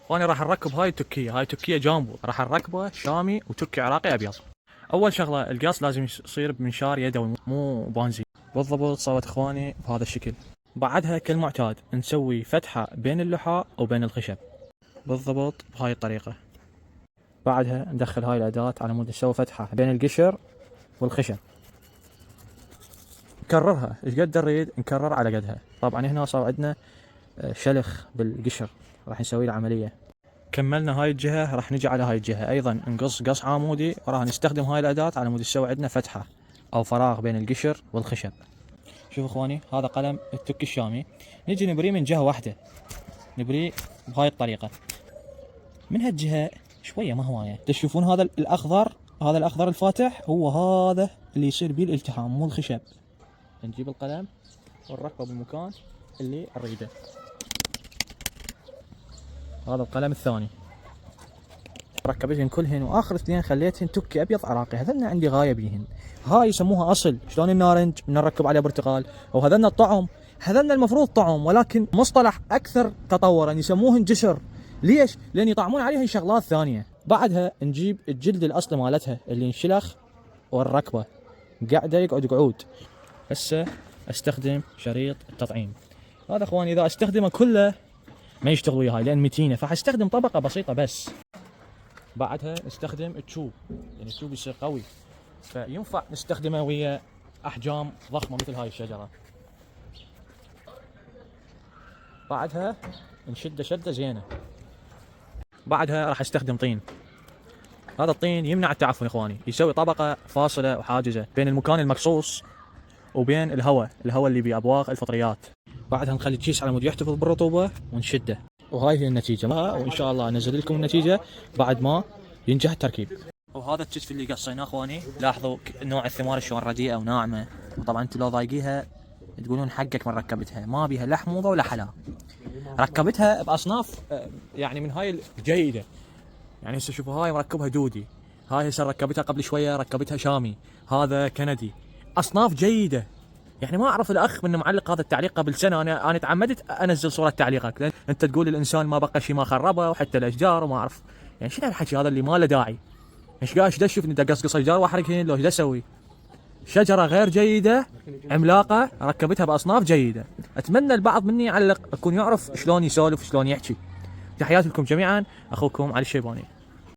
وانا راح نركب هاي التكيه، هاي تكيه جامبو، راح نركبه شامي وتركي عراقي ابيض. اول شغله القص لازم يصير بمنشار يدوي مو بانزين. بالضبط صوت اخواني بهذا الشكل. بعدها كالمعتاد نسوي فتحه بين اللحاء وبين الخشب بالضبط بهاي الطريقه. بعدها ندخل هاي الاداه على مود نسوي فتحه بين القشر والخشب. نكررها ايش قد نريد نكرر على قدها. طبعا هنا صار عندنا شلخ بالقشر راح نسوي له عمليه. كملنا هاي الجهه راح نجي على هاي الجهه ايضا نقص قص عامودي وراح نستخدم هاي الاداه على مود تسوي عندنا فتحه او فراغ بين القشر والخشب. شوفوا اخواني هذا قلم التك الشامي، نجي نبريه من جهه واحده، نبريه بهاي الطريقه من هالجهه شويه ما هوايه. تشوفون هذا الاخضر، هذا الاخضر الفاتح هو هذا اللي يصير بيه الالتحام مو الخشب. نجيب القلم ونركبه بالمكان اللي نريده. هذا القلم الثاني ركبتهن كلهن واخر اثنين خليتهن تكي ابيض عراقي. هذلنا عندي غايه بيهن. هاي يسموها اصل، شلون النارنج نركب عليه برتقال، وهذلنا الطعم، هذلنا المفروض طعم ولكن مصطلح اكثر تطورا يسموهن جسر. ليش؟ لان يطعمون عليهن شغلات ثانيه. بعدها نجيب الجلد الاصلي مالتها اللي انشلخ ونركبه قاعده يقعد قعود. هسه استخدم شريط التطعيم هذا اخواني، اذا استخدمه كله ما يشتغل وياي لان متينه، فحستخدم طبقه بسيطه بس. بعدها نستخدم التشوب، يعني التشوب يصير قوي فينفع نستخدمه ويا احجام ضخمه مثل هاي الشجره. بعدها نشده شده زينه. بعدها راح استخدم طين. هذا الطين يمنع التعفن اخواني، يسوي طبقه فاصله وحاجزه بين المكان المقصوص وبين الهواء اللي بابواق الفطريات. بعدها نخلي الكيس على مود يحتفظ بالرطوبه ونشده. وهاي هي النتيجه، وان شاء الله انزل لكم النتيجه بعد ما ينجح التركيب. وهذا الكتف اللي قصيناه اخواني، لاحظوا نوع الثمار شلون رديئه وناعمه. وطبعا انتم لو ضايقيها تقولون حقك من ركبتها، ما بيها لا حموضه ولا حلا. ركبتها باصناف يعني من هاي الجيده. يعني هسه شوفوا هاي مركبها دودي، هاي هسه ركبتها قبل شويه ركبتها شامي، هذا كندي، اصناف جيده. يعني ما اعرف الاخ من معلق هذا التعليق قبل سنه، انا تعمدت انزل صوره تعليقك لان انت تقول الانسان ما بقى شيء ما خربه وحتى الاشجار وما اعرف. يعني شنو الحكي هذا اللي ما له داعي؟ ايش دا اشوف انت اقصقص اشجار واحرقهن لو ايش دا اسوي؟ شجره غير جيده عملاقه ركبتها باصناف جيده. اتمنى البعض مني يعلق يكون يعرف شلون يسولف شلون يحكي. تحياتي لكم جميعا، اخوكم علي الشيباني.